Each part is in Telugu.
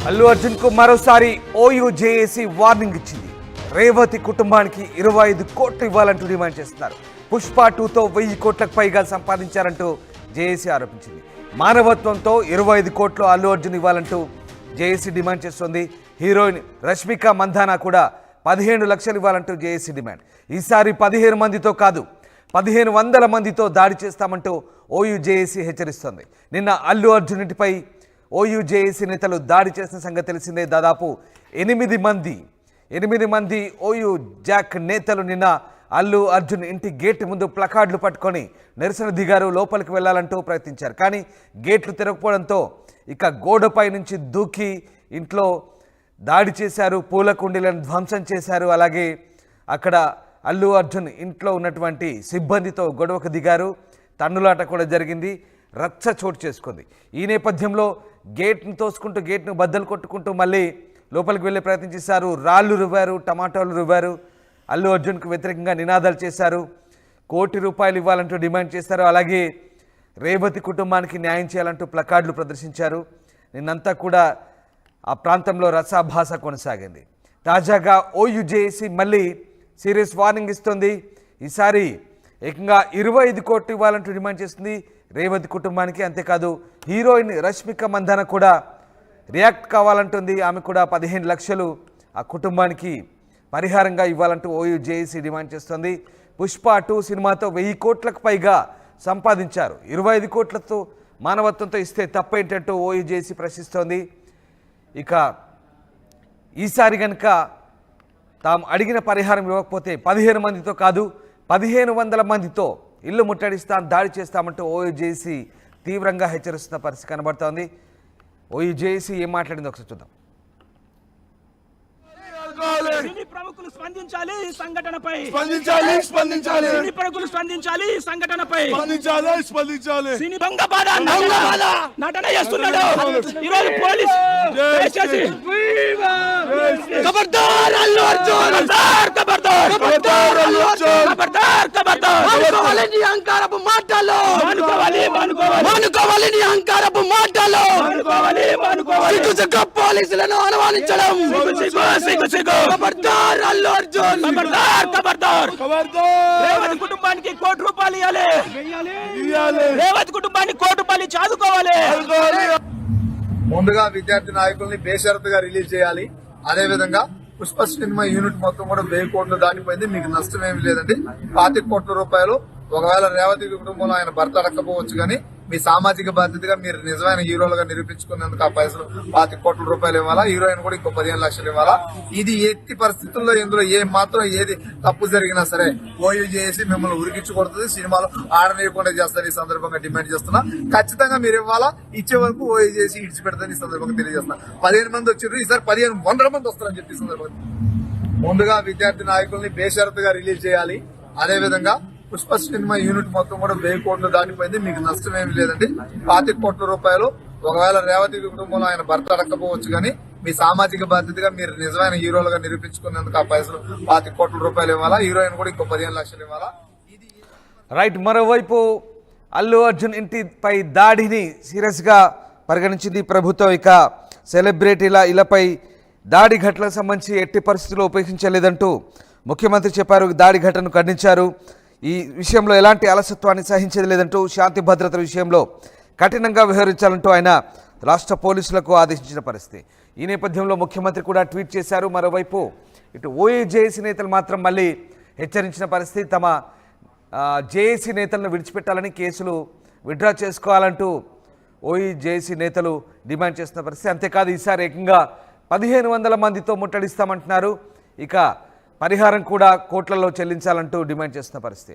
అల్లు అర్జున్ కు మరోసారి ఓయూ జేఏసీ వార్నింగ్ ఇచ్చింది. రేవతి కుటుంబానికి 25 కోట్లు ఇవ్వాలంటూ డిమాండ్ చేస్తున్నారు. పుష్ప 2తో 1000 కోట్లకు పైగా సంపాదించారంటూ జేఏసీ ఆరోపించింది. మానవత్వంతో 25 కోట్లు అల్లు అర్జున్ ఇవ్వాలంటూ జేఏసీ డిమాండ్ చేస్తోంది. హీరోయిన్ రష్మిక మందానా కూడా 15 లక్షలు ఇవ్వాలంటూ జేఏసీ డిమాండ్. ఈసారి 15 మందితో కాదు 1500 మందితో దాడి చేస్తామంటూ ఓయూ జేఏసీ హెచ్చరిస్తోంది. నిన్న అల్లు అర్జున్ ఇంటిపై ఓయూ జేఏసీ నేతలు దాడి చేసిన సంగతి తెలిసిందే. దాదాపు 8 మంది ఓయూ జాక్ నేతలు నిన్న అల్లు అర్జున్ ఇంటి గేట్ ముందు ప్లకార్డులు పట్టుకొని నిరసన దిగారు. లోపలికి వెళ్లాలంటూ ప్రయత్నించారు. కానీ గేట్లు తిరగకపోవడంతో ఇక గోడపై నుంచి దూకి ఇంట్లో దాడి చేశారు. పూల కుండీలను ధ్వంసం చేశారు. అలాగే అక్కడ అల్లు అర్జున్ ఇంట్లో ఉన్నటువంటి సిబ్బందితో గొడవకు దిగారు. తన్నులాట కూడా జరిగింది. రచ్చ చోటు చేసుకుంది. ఈ నేపథ్యంలో గేట్ను తోసుకుంటూ గేట్ను బద్దలు కొట్టుకుంటూ మళ్ళీ లోపలికి వెళ్ళే ప్రయత్నం చేశారు. రాళ్ళు రువ్వారు, టమాటాలు రువ్వారు. అల్లు అర్జున్కు వ్యతిరేకంగా నినాదాలు చేశారు. ₹1 కోటి ఇవ్వాలంటూ డిమాండ్ చేశారు. అలాగే రేవతి కుటుంబానికి న్యాయం చేయాలంటూ ప్లకార్డులు ప్రదర్శించారు. నిన్నంతా కూడా ఆ ప్రాంతంలో రసాభాస కొనసాగింది. తాజాగా ఓయూ జేఏసీ మళ్ళీ సీరియస్ వార్నింగ్ ఇస్తుంది. ఈసారి ఏకంగా 25 కోట్లు ఇవ్వాలంటూ డిమాండ్ చేస్తుంది రేవతి కుటుంబానికి. అంతేకాదు హీరోయిన్ రష్మిక మందాన కూడా రియాక్ట్ కావాలంటుంది. ఆమె కూడా 15 లక్షలు ఆ కుటుంబానికి పరిహారంగా ఇవ్వాలంటూ ఓయూ జేఏసీ డిమాండ్ చేస్తుంది. పుష్ప 2 సినిమాతో 1000 కోట్లకు పైగా సంపాదించారు. 25 కోట్లతో మానవత్వంతో ఇస్తే తప్పేంటంటూ ఓయూ జేఏసీ ప్రశ్నిస్తోంది. ఇక ఈసారి కనుక తాము అడిగిన పరిహారం ఇవ్వకపోతే 15 మందితో కాదు 1500 మందితో ఇల్లు ముట్టడిస్తాం, దాడి చేస్తామంటూ ఓయూ జేఏసీ తీవ్రంగా హెచ్చరిస్తున్న పరిస్థితి కనబడుతోంది. ఓయూ జేఏసీ ఏం మాట్లాడింది ఒకసారి చూద్దాం. సినీ ప్రముఖులు స్పందించాలి ఈ సంఘటనపై. స్పందించాలి. సినీ ప్రముఖులు స్పందించాలి ఈ సంఘటనపై. స్పందించాలి. సినీ దొంగబాద నటన చేస్తున్నాడు. ఈరోజు పోలీస్ దయచేసి ఖబర్దార్ అల్లు అర్జున్, ఖబర్దార్ అల్లు అర్జున్, ఖబర్దార్ మానుకోవాలి నీ అహంకారపు మాటలు, మానుకోవాలి నీ అహంకారపు మాటలు, సిగ్గు పోలీసులను అనుమానించడం, సిగ్గు ఖబర్దార్ అల్లు అర్జున్, ఖబర్దార్ రేవతి కుటుంబానికి ₹1 కోటి ఇవ్వాలి. రేవతి కుటుంబానికి ₹1 కోటి చదువుకోవాలి. ముందుగా విద్యార్థి నాయకుల్ని బేషరతుగా రిలీజ్ చేయాలి. అదే విధంగా పుష్ప సినిమా యూనిట్ మొత్తం కూడా 1000 కోట్లు దాటిపోయింది. మీకు నష్టం ఏమి లేదండి. ₹25 కోట్ల. ఒకవేళ రేవతి కుటుంబంలో ఆయన భర్త అడగకపోవచ్చు కానీ మీ సామాజిక బాధ్యతగా మీరు నిజమైన హీరోలుగా నిరూపించుకునేందుకు ఆ పైసలు ₹25 కోట్ల ఇవ్వాలా. హీరోయిన్ కూడా ఇంకో 15 లక్షలు ఇవ్వాలా. ఇది ఎట్టి పరిస్థితుల్లో ఇందులో ఏది తప్పు జరిగినా సరే ఓయూ చేసి మిమ్మల్ని ఉరికించుకొడుతుంది, సినిమాలు ఆడనీయకుండా చేస్తారు. ఈ సందర్భంగా డిమాండ్ చేస్తున్నా. ఖచ్చితంగా మీరు ఇవ్వాలా. ఇచ్చే వరకు ఓయూ చేసి ఇడిచిపెడతారని ఈ సందర్భంగా తెలియజేస్తున్నా. 15 మంది వచ్చారు, ఈసారి 1500 మంది వస్తారని చెప్పి ఈ సందర్భంగా ముందుగా విద్యార్థి నాయకుల్ని బేషరతుగా రిలీజ్ చేయాలి. అదే విధంగా పుష్ప సినిమా యూనిట్ మొత్తం కూడా 1000 కోట్లు దాటిపోయింది. మీకు నష్టం ఏమి లేదండి. ₹25 కోట్ల. ఒకవేళ రేవతి కుటుంబంలో ఆయన భర్త అడగకపోవచ్చు కానీ మీ సామాజిక బాధ్యతగా మీరు నిజమైన హీరోలుగా నిరూపించుకునేందుకు ఆ పైసలు ₹25 కోట్ల ఇవ్వాలా. హీరోయిన్ కూడా ఇంకో 15 లక్షలు ఇవ్వాలా. రైట్. మరోవైపు అల్లు అర్జున్ ఇంటిపై దాడిని సీరియస్గా పరిగణించింది ప్రభుత్వం. ఇక సెలబ్రిటీలపై దాడి ఘటనలకు సంబంధించి ఎట్టి పరిస్థితుల్లో ఉపేక్షించలేదంటూ ముఖ్యమంత్రి చెప్పారు. దాడి ఘటనను ఖండించారు. ఈ విషయంలో ఎలాంటి అలసత్వాన్ని సహించేది లేదంటూ శాంతి భద్రతల విషయంలో కఠినంగా వ్యవహరించాలంటూ ఆయన రాష్ట్ర పోలీసులకు ఆదేశించిన పరిస్థితి. ఈ నేపథ్యంలో ముఖ్యమంత్రి కూడా ట్వీట్ చేశారు. మరోవైపు ఇటు ఓయూ జేఏసీ నేతలు మాత్రం మళ్ళీ హెచ్చరించిన పరిస్థితి. తమ జేఏసీ నేతలను విడిచిపెట్టాలని, కేసులు విత్డ్రా చేసుకోవాలంటూ ఓయూ జేఏసీ నేతలు డిమాండ్ చేస్తున్న పరిస్థితి. అంతేకాదు ఈసారి ఏకంగా 1500 మందితో ముట్టడిస్తామంటున్నారు. ఇక పరిహారం కూడా కోట్లలో చెల్లించాలంటూ డిమాండ్ చేస్తున్న పరిస్థితి.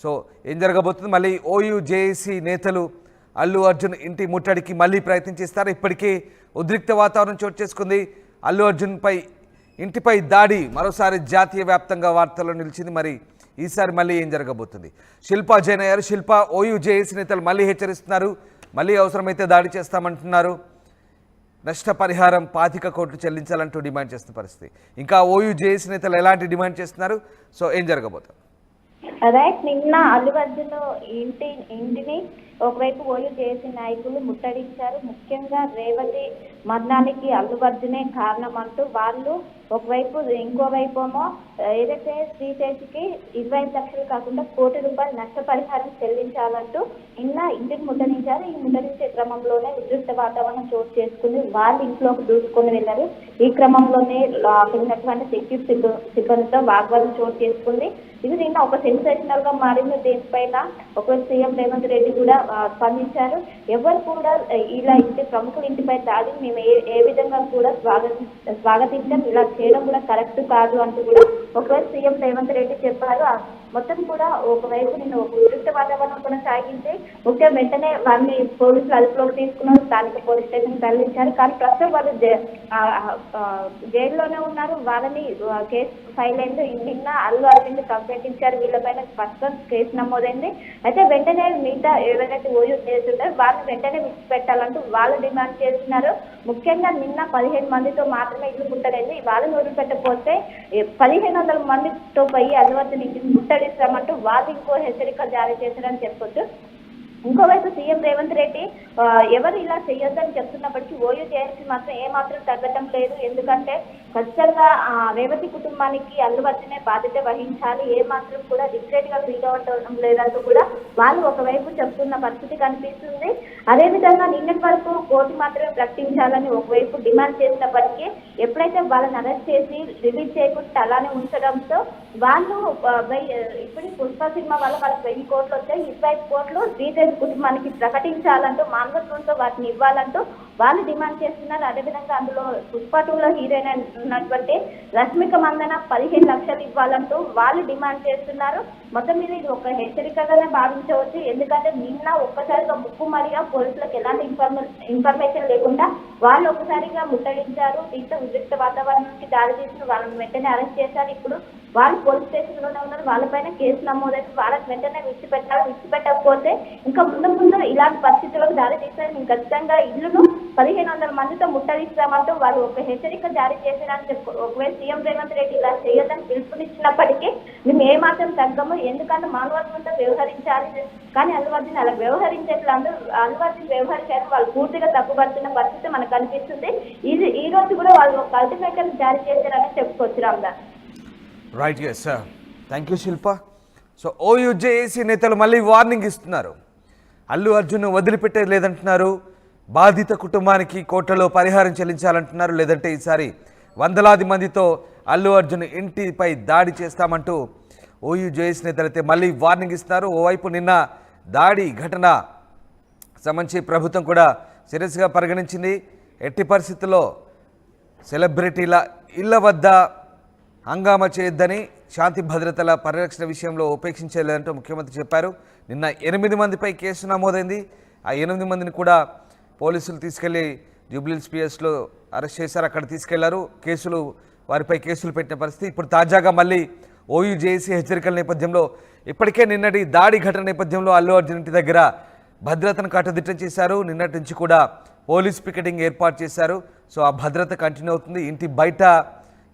సో ఏం జరగబోతుంది? మళ్ళీ ఓయూ జేఏసీ నేతలు అల్లు అర్జున్ ఇంటి ముట్టడికి మళ్ళీ ప్రయత్నం చేస్తారు. ఇప్పటికే ఉద్రిక్త వాతావరణం చోటు చేసుకుంది. అల్లు అర్జున్పై ఇంటిపై దాడి మరోసారి జాతీయ వ్యాప్తంగా వార్తల్లో నిలిచింది. మరి ఈసారి మళ్ళీ ఏం జరగబోతుంది? శిల్పా జైన్ అయ్యారు. శిల్ప, ఓయూ జేఏసీ నేతలు మళ్ళీ హెచ్చరిస్తున్నారు. మళ్ళీ అవసరమైతే దాడి చేస్తామంటున్నారు. నష్టపరిహారం 25 కోట్లు చెల్లించాలంటూ డిమాండ్ చేస్తున్న పరిస్థితి. ఇంకా ఓయూ జేఏసీ నేతలు ఎలాంటి డిమాండ్ చేస్తున్నారు? సో ఏం జరగబోతుంది? రైట్. నిన్న అల్లు అర్జున్ ఇంటిని ఒకవైపు ఓయూ జేఏసీ నాయకులు ముట్టడించారు. ముఖ్యంగా రేవతి మరణానికి అల్లు అర్జునే కారణం అంటూ వాళ్ళు ఒకవైపు, ఇంకోవైపు ఏమో ఏదైతే శ్రీశేషికి 25 లక్షలు కాకుండా ₹1 కోటి నష్టపరిహారం చెల్లించాలంటూ నిన్న ఇంటిని ముట్టడించారు. ఈ ముట్టడించే క్రమంలోనే ఉద్రిక్త వాతావరణం చోటు చేసుకుని వాళ్ళు ఇంట్లోకి దూసుకొని వెళ్ళారు. ఈ క్రమంలోనే ఉన్నటువంటి సెక్యూరిటీ సిబ్బందితో వాగ్వాదం చోటు చేసుకుంది. ఇది నిన్న ఒక సెన్సేషనల్ గా మారింది. దీనిపైన ఒకవేళ సీఎం రేవంత్ రెడ్డి కూడా స్పందించారు. ఎవరు కూడా ఇలా ప్రముఖుల ఇంటిపై దాడి మేము ఏ విధంగా కూడా స్వాగతించాం, ఇలా చేయడం కూడా కరెక్ట్ కాదు అంటూ కూడా ఒకవేళ సీఎం రేవంత్ రెడ్డి చెప్పారు. మొత్తం కూడా ఒకవైపు నేను ఒక ఉద్రిక్త వాతావరణం కొనసాగించి ముఖ్యం వెంటనే వారిని పోలీసులు అదుపులోకి తీసుకున్నారు. స్థానిక పోలీస్ స్టేషన్ తరలించారు. కానీ ప్రస్తుతం వాళ్ళు జైల్లోనే ఉన్నారు. వాళ్ళని కేసు ఫైల్ అయింది. నిన్న అల్లు అరవింద్ కంప్లైంట్ ఇచ్చారు. వీళ్ళపైన ప్రస్తుతం కేసు నమోదైంది. అయితే వెంటనే మిగతా ఎవరైతే ఓయూ చేస్తున్నారో వాళ్ళని వెంటనే విడిచిపెట్టాలంటూ వాళ్ళు డిమాండ్ చేస్తున్నారు. ముఖ్యంగా నిన్న 15 మందితో మాత్రమే ఇల్లు ముట్టడైంది. వాళ్ళని వదిలిపెట్టకపోతే 1500 మందితో పోయి అల్లు అర్జున్ ఇంటిని ముట్టడిస్తామంటూ వాళ్ళు ఇంకో హెచ్చరిక జారీ చేశారని చెప్పొచ్చు. ఇంకోవైపు సీఎం రేవంత్ రెడ్డి ఎవరు ఇలా చేయొద్దని చెప్తున్నప్పటికీ ఓయూ జేఏసీ మాత్రం ఏమాత్రం తగ్గటం లేదు. ఎందుకంటే ఖచ్చితంగా రేవతి కుటుంబానికి అల్లు అర్జునే బాధ్యత వహించాలి, ఏమాత్రం కూడా డిక్రేట్ గా ఫీల్ అవ్వడం లేదంటూ కూడా వాళ్ళు ఒకవైపు చెప్తున్న పరిస్థితి కనిపిస్తుంది. అదేవిధంగా నిన్నటి వరకు కోర్టు మాత్రమే ప్రకటించాలని ఒకవైపు డిమాండ్ చేసినప్పటికీ ఎప్పుడైతే వాళ్ళని అరెస్ట్ చేసి రిలీజ్ చేయకుండా అలానే ఉంచడంతో వాళ్ళు ఇప్పుడు పుష్ప సినిమా వల్ల వాళ్ళకి 1000 కోట్లు వచ్చాయి. 25 కోట్లు శ్రీదేవి కుటుంబానికి ప్రకటించాలంటూ మానవత్వంతో వాటిని ఇవ్వాలంటూ వాళ్ళు డిమాండ్ చేస్తున్నారు. అదేవిధంగా అందులో పుష్ప 2లో హీరోయిన్ ఉన్నటువంటి రష్మిక మందన 15 లక్షలు ఇవ్వాలంటూ వాళ్ళు డిమాండ్ చేస్తున్నారు. మొత్తం మీద ఇది ఒక హెచ్చరికగానే భావించవచ్చు. ఎందుకంటే నిన్న ఒక్కసారిగా ముక్కుమడిగా పోలీసులకు ఎలాంటి ఇన్ఫర్మేషన్ లేకుండా వాళ్ళు ఒక్కసారిగా ముట్టడించారు. దీంతో ఉద్రిక్త వాతావరణానికి దారి తీసిన వాళ్ళని వెంటనే అరెస్ట్ చేశారు. ఇప్పుడు వాళ్ళు పోలీస్ స్టేషన్ లోనే ఉన్నారు. వాళ్ళపైన కేసు నమోదైతే వాళ్ళకి వెంటనే విడిచిపెట్టకపోతే ఇంకా ముందు ఇలాంటి పరిస్థితులకు దారి తీస్తారు. మేము ఖచ్చితంగా ఇల్లును 1500 మందితో ముట్టడిస్తామంటూ వాళ్ళు ఒక హెచ్చరిక జారీ చేశారని చెప్పు. ఒకవేళ సీఎం రేవంత్ రెడ్డి ఇలా చేయొద్దని పిలుపునిచ్చినప్పటికీ మేము ఏమాత్రం తగ్గము, ఎందుకంటే మానవత్వంతో వ్యవహరించాలి. కానీ అల్లు అర్జున్ అలా వ్యవహరించేట్లు అల్లు అర్జున్ వ్యవహరించారు. వాళ్ళు పూర్తిగా తప్పుపడుతున్న పరిస్థితి మనకు కనిపిస్తుంది. ఈ రోజు కూడా వాళ్ళు ఒక అల్టిమేటం జారీ చేశారని చెప్పుకోవచ్చు. Ramdas. Right, yes sir, thank you Shilpa. So OU JAC నేతలు మళ్ళీ వార్నింగ్ ఇస్తున్నారు. అల్లు అర్జున్ వదిలిపెట్టేది లేదంటున్నారు. బాధిత కుటుంబానికి కోట్లలో పరిహారం చెల్లించాలంటున్నారు. లేదంటే ఈసారి వందలాది మందితో అల్లు అర్జున్ ఇంటిపై దాడి చేస్తామంటూ ఓయూ జేఏసీ నేతలైతే మళ్ళీ వార్నింగ్ ఇస్తున్నారు. ఓవైపు నిన్న దాడి ఘటన సంబంధించి ప్రభుత్వం కూడా సీరియస్గా పరిగణించింది. ఎట్టి పరిస్థితుల్లో సెలబ్రిటీల ఇళ్ల వద్ద హంగామా చేయొద్దని, శాంతి భద్రతల పరిరక్షణ విషయంలో ఉపేక్షించలేదంటూ ముఖ్యమంత్రి చెప్పారు. నిన్న 8 మందిపై కేసు నమోదైంది. ఆ 8 మందిని కూడా పోలీసులు తీసుకెళ్లి జూబ్లీహిల్స్ పిఎస్లో అరెస్ట్ చేశారు. అక్కడ తీసుకెళ్లారు. వారిపై కేసులు పెట్టిన పరిస్థితి. ఇప్పుడు తాజాగా మళ్ళీ ఓయూ జేఏసీ హెచ్చరికల నేపథ్యంలో ఇప్పటికే నిన్నటి దాడి ఘటన నేపథ్యంలో అల్లు అర్జున్ ఇంటి దగ్గర భద్రతను కట్టుదిట్టం చేశారు. నిన్నటి నుంచి కూడా పోలీస్ పికెటింగ్ ఏర్పాటు చేశారు. సో ఆ భద్రత కంటిన్యూ అవుతుంది.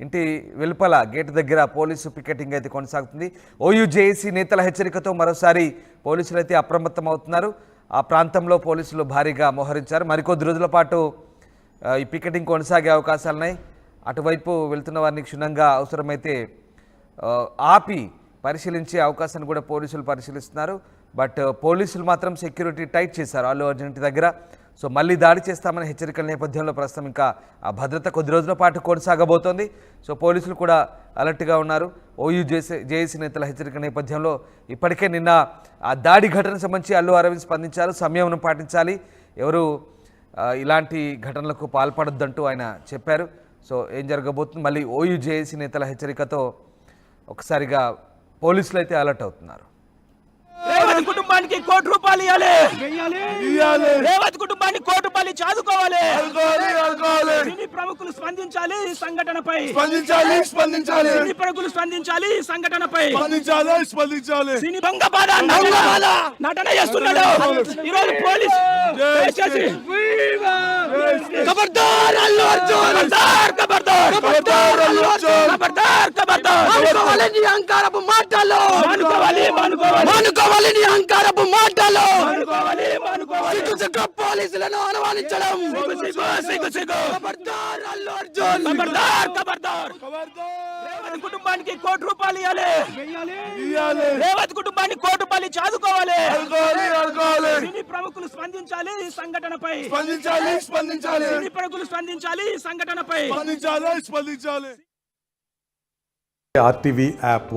ఇంటి వెలుపల గేటు దగ్గర పోలీసు పికెటింగ్ అయితే కొనసాగుతుంది. ఓయూ జేఏసీ నేతల హెచ్చరికతో మరోసారి పోలీసులు అయితే అప్రమత్తం అవుతున్నారు. ఆ ప్రాంతంలో పోలీసులు భారీగా మోహరించారు. మరికొద్ది రోజుల పాటు ఈ పికెటింగ్ కొనసాగే అవకాశాలున్నాయి. అటువైపు వెళ్తున్న వారిని క్షుణ్ణంగా అవసరమైతే ఆపి పరిశీలించే అవకాశాన్ని కూడా పోలీసులు పరిశీలిస్తున్నారు. బట్ పోలీసులు మాత్రం సెక్యూరిటీ టైట్ చేశారు అల్లు అర్జున్ ఇంటి దగ్గర. సో మళ్ళీ దాడి చేస్తామని హెచ్చరికల నేపథ్యంలో ప్రస్తుతం ఇంకా ఆ భద్రత కొద్ది రోజుల పాటు కొనసాగబోతోంది. సో పోలీసులు కూడా అలర్ట్గా ఉన్నారు. ఓయూ జేఏసీ నేతల హెచ్చరిక నేపథ్యంలో ఇప్పటికే నిన్న ఆ దాడి ఘటనకు సంబంధించి అల్లు అరవింద్ స్పందించారు. సంయమనం పాటించాలి, ఎవరు ఇలాంటి ఘటనలకు పాల్పడొద్దంటూ ఆయన చెప్పారు. సో ఏం జరగబోతుంది, మళ్ళీ ఓయూ జేఏసీ నేతల హెచ్చరికతో ఒకసారిగా పోలీసులు అయితే అలర్ట్ అవుతున్నారు. రేవతి కుటుంబానికి ₹1 కోటి ఇవ్వాలి. రేవతి కుటుంబానికి ₹1 కోటి ఆదుకోవాలి. సినీ ప్రముఖులు స్పందించాలి ఈ సంఘటనపై. సినీ ప్రముఖులు స్పందించాలి ఈ సంఘటనపై. సినీ భంగపాద నటన చేస్తున్నాడు. ఈరోజు పోలీసు ఖబర్దార్ అల్లు అర్జున్, ఖబర్దార్ అల్లు అర్జున్, ఖబర్దార్ నీ అహంకారపు మాటలు, మానుకోవాలి నీ అహంకారపు మాటలు. రేవంత్ పోలీసులను అనుమానించడం ఖబర్దార్ అల్లు అర్జున్ ఖబర్దార్ రేవంత్ కుటుంబానికి ₹1 ఇవ్వాలి రేవంత్ కుటుంబానికి ₹1 చదువుకోవాలి సినీ ప్రముఖులు స్పందించాలి ఈ సంఘటనపై సినీ ప్రముఖులు స్పందించాలి ఈ సంఘటనపై స్పందించాలి RTV యాప్